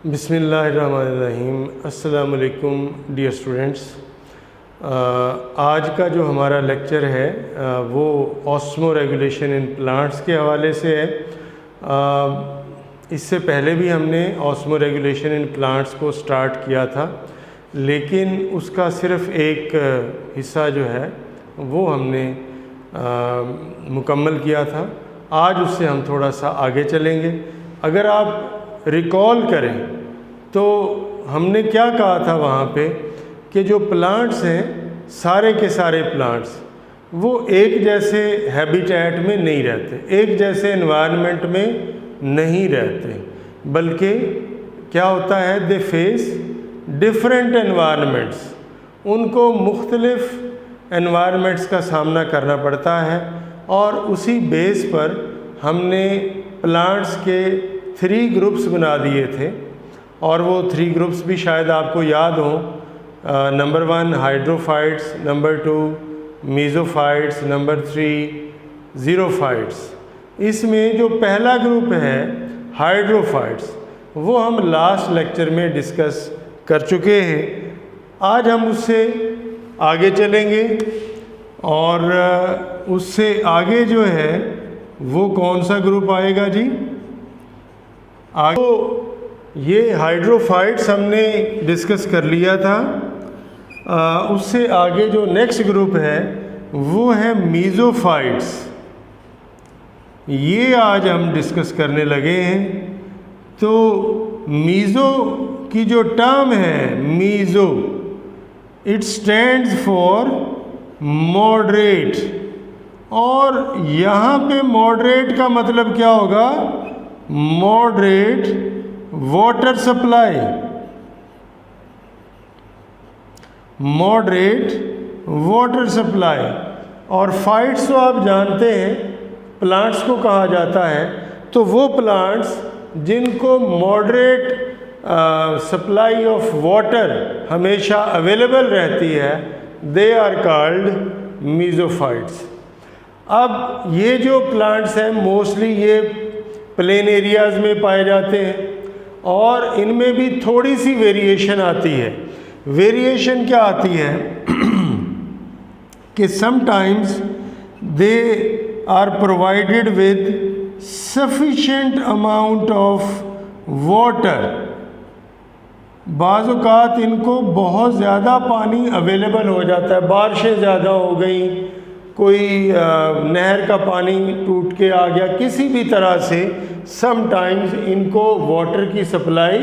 बिस्मिल्लाहिर्रहमानिर्रहीम। अस्सलाम वालेकुम डियर स्टूडेंट्स। आज का जो हमारा लेक्चर है वो ऑस्मो रेगुलेशन इन प्लांट्स के हवाले से है। इससे पहले भी हमने ऑस्मो रेगुलेशन इन प्लांट्स को स्टार्ट किया था, लेकिन उसका सिर्फ़ एक हिस्सा जो है वो हमने मुकम्मल किया था। आज उससे हम थोड़ा सा आगे चलेंगे। अगर आप रिकॉल करें तो हमने क्या कहा था वहाँ पे कि जो प्लांट्स हैं, सारे के सारे प्लांट्स वो एक जैसे हैबिटेट में नहीं रहते, एक जैसे एनवायरनमेंट में नहीं रहते, बल्कि क्या होता है, दे फेस डिफरेंट एनवायरनमेंट्स। उनको मुख्तलिफ एनवायरनमेंट्स का सामना करना पड़ता है और उसी बेस पर हमने प्लांट्स के 3 ग्रुप्स बना दिए थे और वो 3 ग्रुप्स भी शायद आपको याद हों। Number 1 hydrophytes, number 2 mesophytes, number 3 xerophytes. इसमें जो पहला ग्रुप है हाइड्रोफाइट्स, वो हम लास्ट लेक्चर में डिस्कस कर चुके हैं। आज हम उससे आगे चलेंगे और उससे आगे जो है वो कौन सा ग्रुप आएगा जी? आगे तो ये हाइड्रोफाइट्स हमने डिस्कस कर लिया था। उससे आगे जो नेक्स्ट ग्रुप है वो है मीज़ोफाइट्स। ये आज हम डिस्कस करने लगे हैं। तो मीज़ो की जो टर्म है meso, it stands for moderate. और यहाँ पे मॉडरेट का मतलब क्या होगा? Moderate water supply, moderate water supply. और फाइट्स तो आप जानते हैं प्लांट्स को कहा जाता है। तो वो प्लांट्स जिनको मॉडरेट सप्लाई ऑफ वाटर हमेशा अवेलेबल रहती है, दे आर कॉल्ड मीज़ोफाइट्स। अब ये जो प्लांट्स हैं मोस्टली ये प्लेन एरियाज़ में पाए जाते हैं और इनमें भी थोड़ी सी वेरिएशन आती है। वेरिएशन क्या आती है कि sometimes they are provided with sufficient amount of water. बाज़ औक़ात इनको बहुत ज़्यादा पानी अवेलेबल हो जाता है, बारिशें ज़्यादा हो गई, कोई नहर का पानी टूट के आ गया, किसी भी तरह से समटाइम्स इनको वाटर की सप्लाई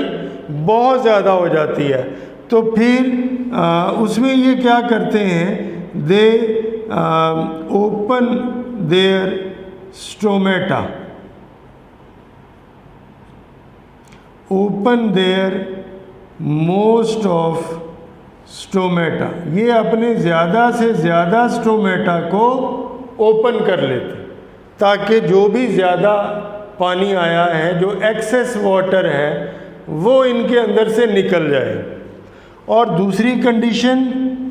बहुत ज़्यादा हो जाती है। तो फिर उसमें ये क्या करते हैं, दे open there stomata, open there most of stomata. ये अपने ज़्यादा से ज़्यादा स्टोमेटा को ओपन कर लेते ताकि जो भी ज़्यादा पानी आया है, जो एक्सेस वाटर है, वो इनके अंदर से निकल जाए। और दूसरी कंडीशन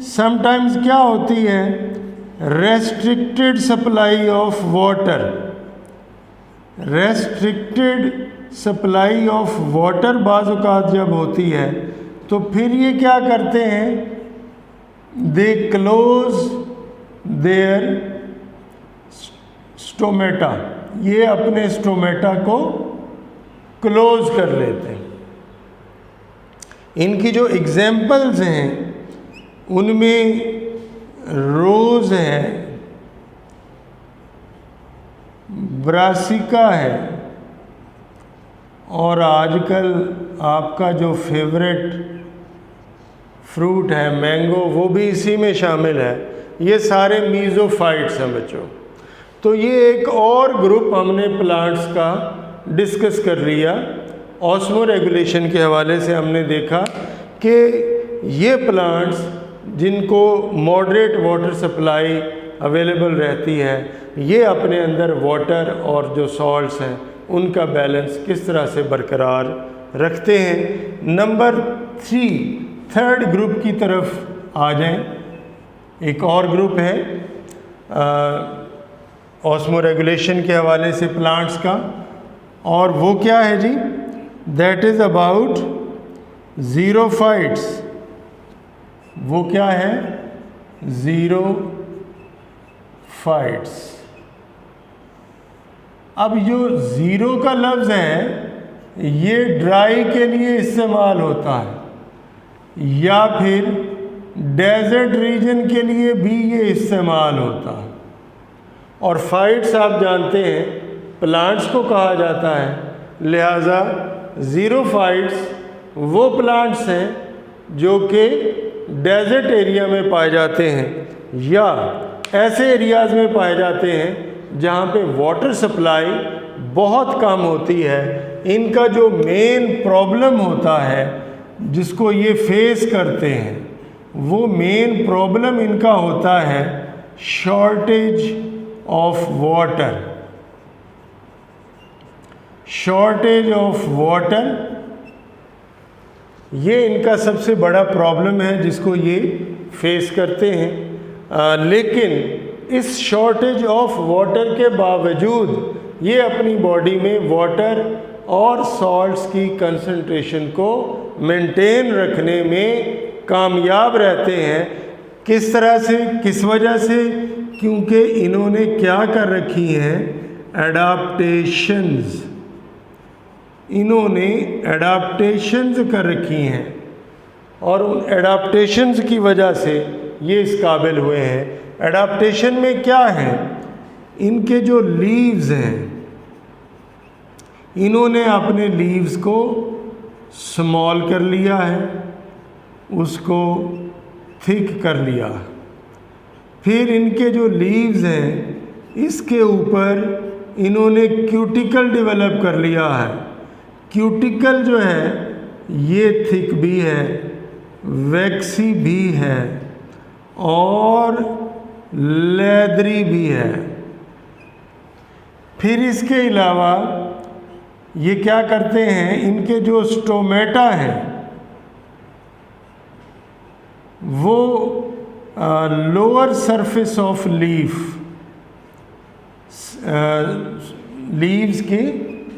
समटाइम्स क्या होती है, restricted supply of water. Restricted supply of water बाज़ औक़ात जब होती है तो फिर ये क्या करते हैं, दे क्लोज देयर स्टोमेटा। ये अपने स्टोमेटा को क्लोज कर लेते हैं। इनकी जो एग्जाम्पल्स हैं उनमें रोज़ है, ब्रासिका है और आजकल आपका जो फेवरेट फ्रूट है मैंगो, वो भी इसी में शामिल है। ये सारे मीज़ोफाइट्स हैं बच्चों। तो ये एक और ग्रुप हमने प्लांट्स का डिस्कस कर लिया। ऑस्मो रेगुलेशन के हवाले से हमने देखा कि ये प्लांट्स जिनको मॉडरेट वाटर सप्लाई अवेलेबल रहती है, ये अपने अंदर वाटर और जो सॉल्ट्स हैं उनका बैलेंस किस तरह से बरकरार रखते हैं। नंबर 3 थर्ड ग्रुप की तरफ आ जाएं। एक और ग्रुप है ऑस्मो रेगुलेशन के हवाले से प्लांट्स का, और वो क्या है जी? दैट इज़ अबाउट ज़ीरोफाइट्स, वो क्या है? ज़ीरोफाइट्स। अब जो ज़ीरो का लफ्ज़ है ये ड्राई के लिए इस्तेमाल होता है या फिर डेजर्ट रीजन के लिए भी ये इस्तेमाल होता है। और फाइट्स आप जानते हैं प्लांट्स को कहा जाता है, लिहाजा ज़ीरोफाइट्स वो प्लांट्स हैं जो कि डेजर्ट एरिया में पाए जाते हैं या ऐसे एरियाज़ में पाए जाते हैं जहाँ पे वाटर सप्लाई बहुत कम होती है। इनका जो मेन प्रॉब्लम होता है जिसको ये फेस करते हैं, वो मेन प्रॉब्लम इनका होता है shortage of water. Shortage of water ये इनका सबसे बड़ा प्रॉब्लम है जिसको ये फेस करते हैं। लेकिन इस शॉर्टेज ऑफ वाटर के बावजूद ये अपनी बॉडी में वाटर और सॉल्ट्स की कंसंट्रेशन को मेंटेन रखने में कामयाब रहते हैं। किस तरह से, किस वजह से? क्योंकि इन्होंने क्या कर रखी हैं? एडाप्टेशंस। इन्होंने एडाप्टेशंस कर रखी हैं और उन एडाप्टेशंस की वजह से ये इस काबिल हुए हैं। एडाप्टेशन में क्या है? इनके जो लीव्स हैं, इन्होंने अपने लीव्स को स्मॉल कर लिया है, उसको थिक कर लिया। फिर इनके जो लीव्स हैं इसके ऊपर इन्होंने क्यूटिकल डेवलप कर लिया है। क्यूटिकल जो है ये थिक भी है, वैक्सी भी है और लेदरी भी है। फिर इसके अलावा ये क्या करते हैं? इनके जो स्टोमेटा हैं वो लोअर सरफेस ऑफ लीव्स की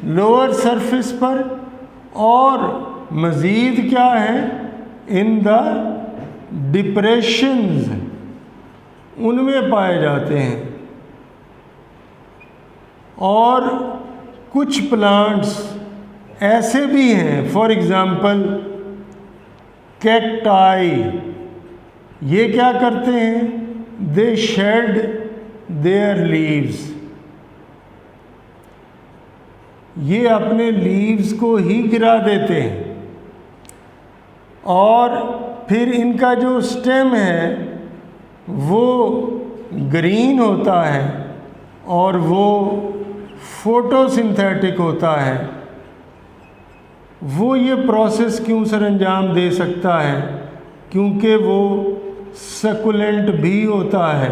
लोअर सरफेस पर और मज़ीद क्या है, इन द डिप्रेशंस उनमें पाए जाते हैं। और कुछ प्लांट्स ऐसे भी हैं, फॉर एग्ज़ाम्पल कैक्टाई, ये क्या करते हैं? दे शेड देयर लीव्स, ये अपने लीव्स को ही गिरा देते हैं। और फिर इनका जो स्टेम है वो ग्रीन होता है और वो फोटोसिंथेटिक होता है। वो ये प्रोसेस क्यों सरअंजाम दे सकता है? क्योंकि वो सकुलेंट भी होता है।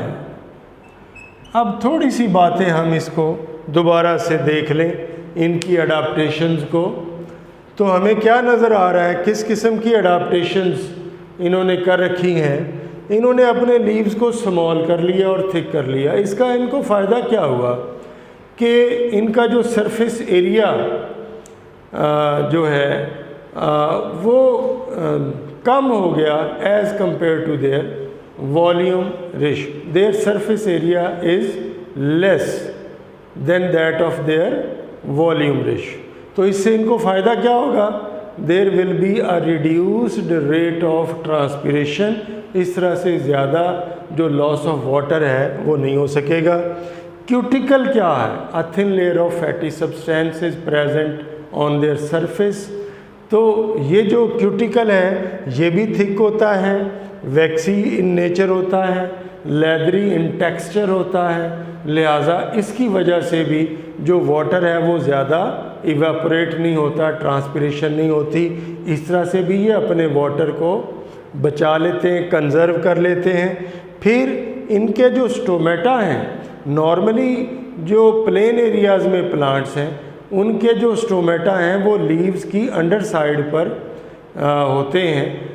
अब थोड़ी सी बातें हम इसको दोबारा से देख लें, इनकी अडाप्टेशंस को। तो हमें क्या नज़र आ रहा है? किस किस्म की अडाप्टेशंस इन्होंने कर रखी हैं? इन्होंने अपने लीव्स को स्मॉल कर लिया और थिक कर लिया। इसका इनको फ़ायदा क्या हुआ कि इनका जो सरफेस एरिया जो है वो कम हो गया as compare to their volume ratio. Their surface area is less than that of their volume ratio. तो इससे इनको फ़ायदा क्या होगा? There will be a reduced rate of transpiration. इस तरह से ज़्यादा जो लॉस ऑफ वाटर है वो नहीं हो सकेगा। क्यूटिकल क्या है? A thin layer of fatty substance is present on their surface. तो ये जो क्यूटिकल है ये भी थिक होता है, वैक्सी इन नेचर होता है, लेदरी इन टेक्सचर होता है। लिहाजा इसकी वजह से भी जो वाटर है वो ज़्यादा इवेपोरेट नहीं होता, ट्रांसपिरेशन नहीं होती। इस तरह से भी ये अपने वाटर को बचा लेते हैं, कंजर्व कर लेते हैं। फिर इनके जो स्टोमेटा हैं, नॉर्मली जो प्लेन एरियाज़ में प्लांट्स हैं उनके जो स्टोमेटा हैं वो लीव्स की अंडर साइड पर होते हैं,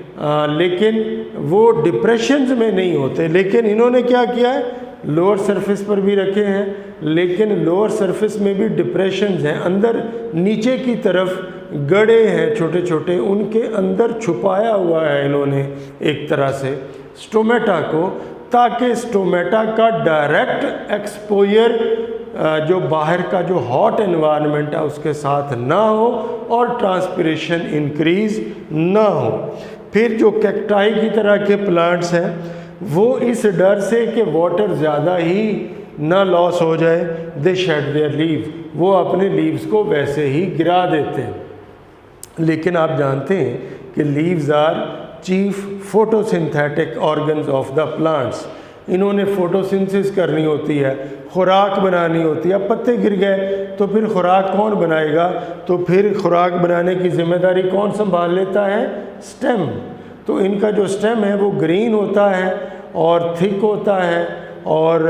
लेकिन वो डिप्रेशंस में नहीं होते। लेकिन इन्होंने क्या किया है? लोअर सरफेस पर भी रखे हैं, लेकिन लोअर सरफेस में भी डिप्रेशंस हैं। अंदर नीचे की तरफ गड़े हैं छोटे छोटे, उनके अंदर छुपाया हुआ है इन्होंने एक तरह से स्टोमेटा को, ताकि स्टोमेटा का डायरेक्ट एक्सपोजर जो बाहर का जो हॉट एनवायरनमेंट है उसके साथ ना हो और ट्रांसपिरेशन इंक्रीज ना हो। फिर जो कैक्टाई की तरह के प्लांट्स हैं वो इस डर से कि वाटर ज़्यादा ही ना लॉस हो जाए, दे शेड देयर लीव, वो अपने लीव्स को वैसे ही गिरा देते हैं। लेकिन आप जानते हैं कि leaves are chief photosynthetic organs of the plants. इन्होंने फोटोसिंथेसिस करनी होती है, खुराक बनानी होती है। अब पत्ते गिर गए तो फिर खुराक कौन बनाएगा? तो फिर खुराक बनाने की जिम्मेदारी कौन संभाल लेता है? स्टेम। तो इनका जो स्टेम है वो ग्रीन होता है और थिक होता है और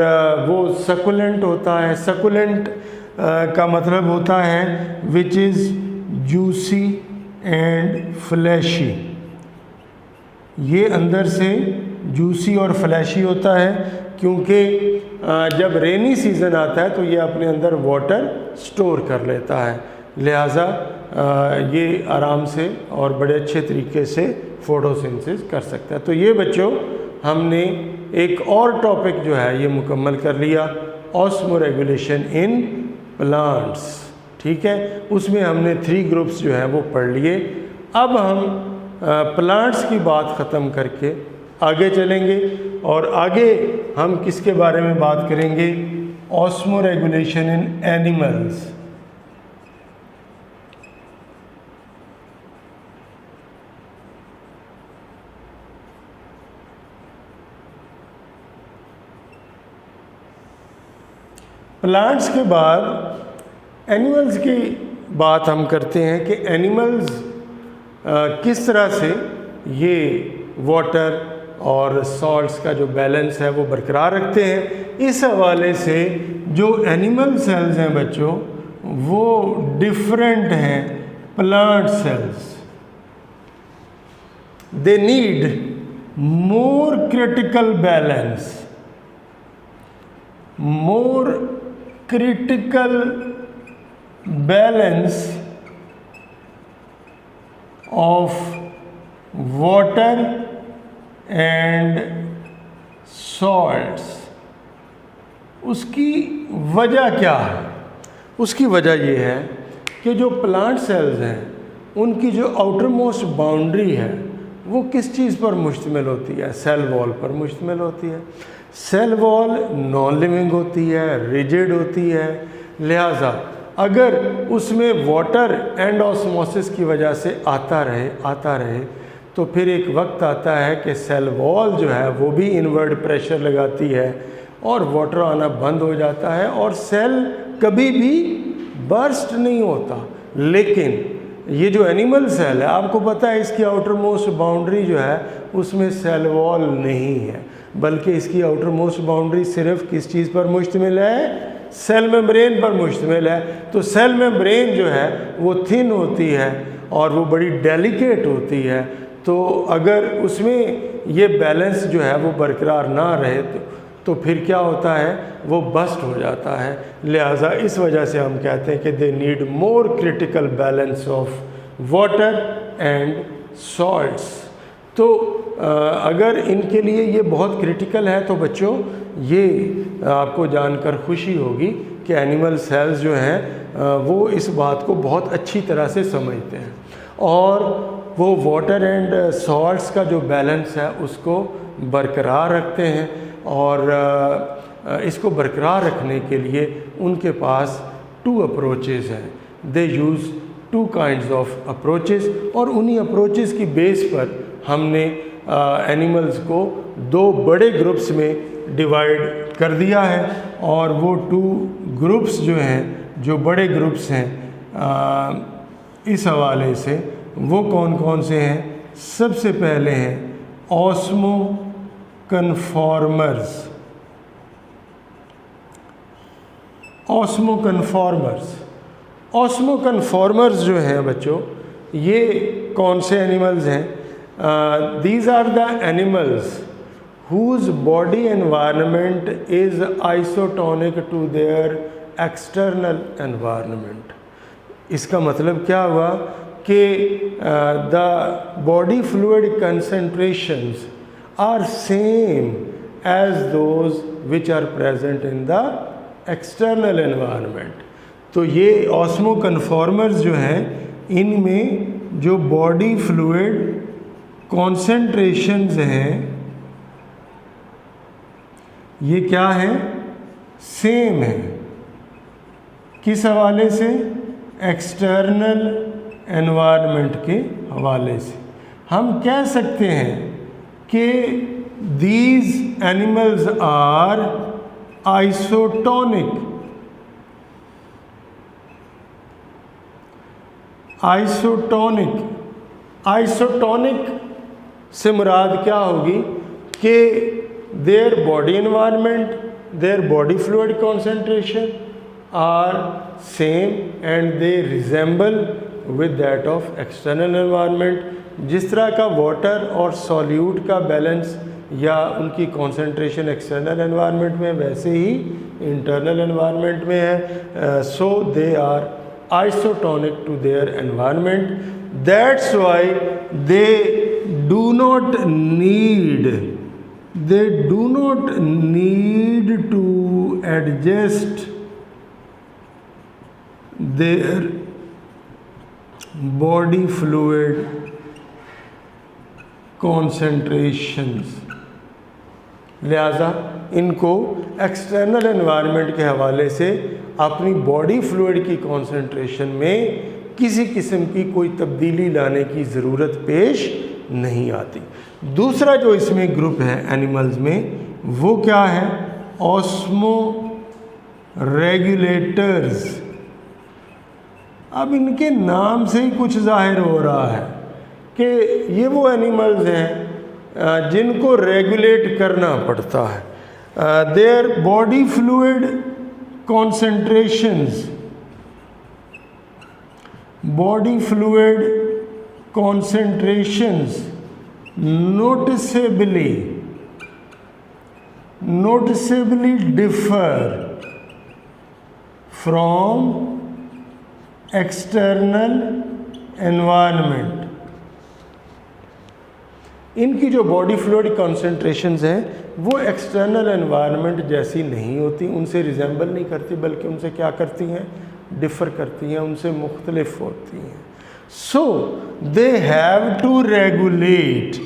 वो सकुलेंट होता है। सकुलेंट का मतलब होता है which is juicy and fleshy. ये अंदर से जूसी और फ्लैशी होता है क्योंकि जब रेनी सीज़न आता है तो ये अपने अंदर वाटर स्टोर कर लेता है, लिहाजा ये आराम से और बड़े अच्छे तरीके से फोटोसिंथेसिस कर सकता है। तो ये बच्चों हमने एक और टॉपिक जो है ये मुकम्मल कर लिया, ऑस्मोरेगुलेशन इन प्लांट्स। ठीक है, उसमें हमने 3 ग्रुप्स जो है वो पढ़ लिए। अब हम प्लांट्स की बात ख़त्म करके आगे चलेंगे और आगे हम किसके बारे में बात करेंगे? ऑस्मोरेगुलेशन इन एनिमल्स। प्लांट्स के बाद एनिमल्स की बात हम करते हैं कि एनिमल्स किस तरह से ये वाटर और सॉल्ट्स का जो बैलेंस है वो बरकरार रखते हैं। इस हवाले से जो एनिमल सेल्स हैं बच्चों वो डिफरेंट हैं plant cells. They need more critical balance, more critical balance of water and salts. उसकी वजह क्या है? उसकी वजह ये है कि जो प्लांट सेल्स हैं उनकी जो आउटर मोस्ट बाउंड्री है वो किस चीज़ पर मुश्तमिल होती है? सेल वॉल पर मुश्तमिल होती है। सेल वॉल नॉन लिविंग होती है, रिजिड होती है, लिहाजा अगर उसमें वाटर एंड ऑस्मोसिस की वजह से आता रहे तो फिर एक वक्त आता है कि सेल वॉल जो है वो भी इनवर्ड प्रेशर लगाती है और वाटर आना बंद हो जाता है और सेल कभी भी बर्स्ट नहीं होता। लेकिन ये जो एनिमल सेल है, आपको पता है इसकी आउटर मोस्ट बाउंड्री जो है उसमें सेल वॉल नहीं है, बल्कि इसकी आउटर मोस्ट बाउंड्री सिर्फ किस चीज़ पर मुश्तमिल है? सेल मेम्ब्रेन पर मुश्तमिल है। तो सेल मेम्ब्रेन जो है वो थिन होती है और वो बड़ी डेलिकेट होती है। तो अगर उसमें ये बैलेंस जो है वो बरकरार ना रहे तो फिर क्या होता है? वो बस्ट हो जाता है। लिहाजा इस वजह से हम कहते हैं कि they need more critical balance of water and salts. तो अगर इनके लिए ये बहुत क्रिटिकल है तो बच्चों ये आपको जानकर खुशी होगी कि एनिमल सेल्स जो हैं वो इस बात को बहुत अच्छी तरह से समझते हैं और वो वाटर एंड सॉल्ट्स का जो बैलेंस है उसको बरकरार रखते हैं और इसको बरकरार रखने के लिए उनके पास 2 अप्रोचेज़ हैं। दे यूज़ 2 काइंड्स ऑफ अप्रोचेज़ और उन्हीं अप्रोचेज़ की बेस पर हमने एनिमल्स को 2 बड़े ग्रुप्स में डिवाइड कर दिया है और वो 2 ग्रुप्स जो हैं, जो बड़े ग्रुप्स हैं इस हवाले से वो कौन कौन से हैं? सबसे पहले हैं ऑस्मो कन्फॉर्मर्स। ऑस्मो कन्फॉर्मर्स जो हैं बच्चों ये कौन से एनिमल्स हैं? These are the animals whose body environment is isotonic to their external environment। इसका मतलब क्या हुआ कि the body fluid concentrations are same as those which are present in the external environment. तो ये ऑस्मो कन्फॉर्मर्स जो हैं, इनमें जो बॉडी फ्लूइड कॉन्सेंट्रेशंस हैं ये क्या है, सेम है। किस हवाले से, एक्सटर्नल एनवायरनमेंट के हवाले से। हम कह सकते हैं कि these animals are isotonic. Isotonic से मुराद क्या होगी कि their body environment, their body fluid concentration are same and they resemble with that of external environment. जिस तरह का वाटर और सॉल्यूट का बैलेंस या उनकी कॉन्सेंट्रेशन एक्सटर्नल एनवायरनमेंट में, वैसे ही इंटरनल एनवायरनमेंट में है। So they are isotonic to their environment. That's why they do not need to adjust their body fluid concentrations. लिहाजा इनको एक्सटर्नल एनवायरनमेंट के हवाले से अपनी बॉडी फ्लूइड की कॉन्सेंट्रेशन में किसी किस्म की कोई तब्दीली लाने की ज़रूरत पेश नहीं आती। दूसरा जो इसमें ग्रुप है एनिमल्स में, वो क्या है, ऑस्मो रेगुलेटर्स। अब इनके नाम से ही कुछ जाहिर हो रहा है कि ये वो एनिमल्स हैं जिनको रेगुलेट करना पड़ता है। There body fluid concentrations noticeably differ from external environment। इनकी जो बॉडी फ्लूइड कॉन्सेंट्रेशंस हैं वो एक्सटर्नल एनवायरनमेंट जैसी नहीं होती, उनसे रिजेंबल नहीं करती, बल्कि उनसे क्या करती हैं, डिफ़र करती हैं, उनसे मुख्तलिफ होती हैं। सो दे हैव टू रेगुलेट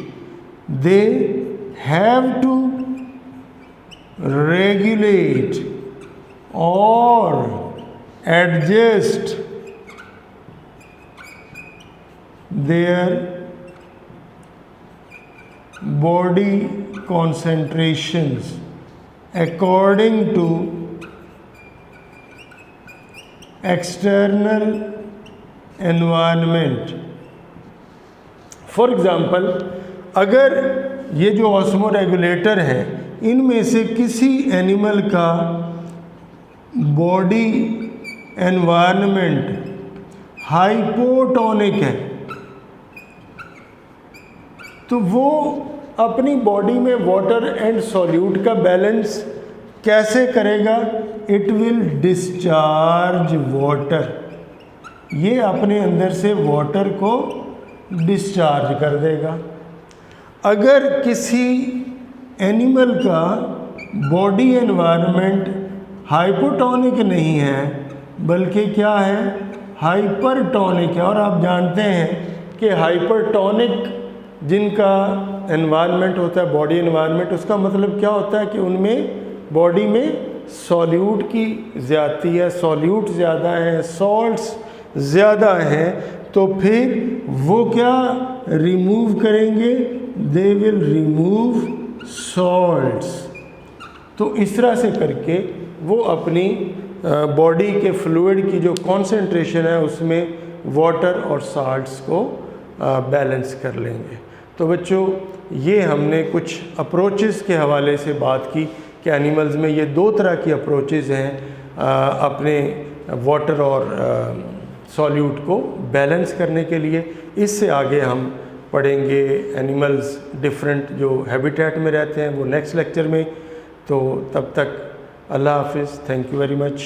और adjust there body concentrations according to external environment। For example, अगर ये जो ऑस्मो रेगुलेटर हैं, इनमें से किसी एनिमल का बॉडी एनवायरनमेंट हाइपोटोनिक है, तो वो अपनी बॉडी में वाटर एंड सॉल्यूट का बैलेंस कैसे करेगा, इट विल डिस्चार्ज वाटर। ये अपने अंदर से वाटर को डिस्चार्ज कर देगा। अगर किसी एनिमल का बॉडी एनवायरनमेंट हाइपोटोनिक नहीं है बल्कि क्या है, हाइपरटोनिक है, और आप जानते हैं कि हाइपरटोनिक जिनका एनवायरनमेंट होता है, बॉडी एनवायरनमेंट, उसका मतलब क्या होता है कि उनमें बॉडी में सॉल्यूट की ज़्यादती है, सॉल्यूट ज़्यादा है, सॉल्ट्स ज़्यादा हैं, तो फिर वो क्या रिमूव करेंगे, दे विल रिमूव सॉल्ट्स। तो इस तरह से करके वो अपनी बॉडी के फ्लूइड की जो कॉन्सेंट्रेशन है उसमें वाटर और साल्ट्स को बैलेंस कर लेंगे। तो बच्चों, ये हमने कुछ अप्रोचेस के हवाले से बात की कि एनिमल्स में ये दो तरह की अप्रोचेस हैं अपने वाटर और सॉल्यूट को बैलेंस करने के लिए। इससे आगे हम पढ़ेंगे एनिमल्स डिफरेंट जो हैबिटेट में रहते हैं, वो नेक्स्ट लेक्चर में। तो तब तक अल्लाह हाफिज़, थैंक यू वेरी मच।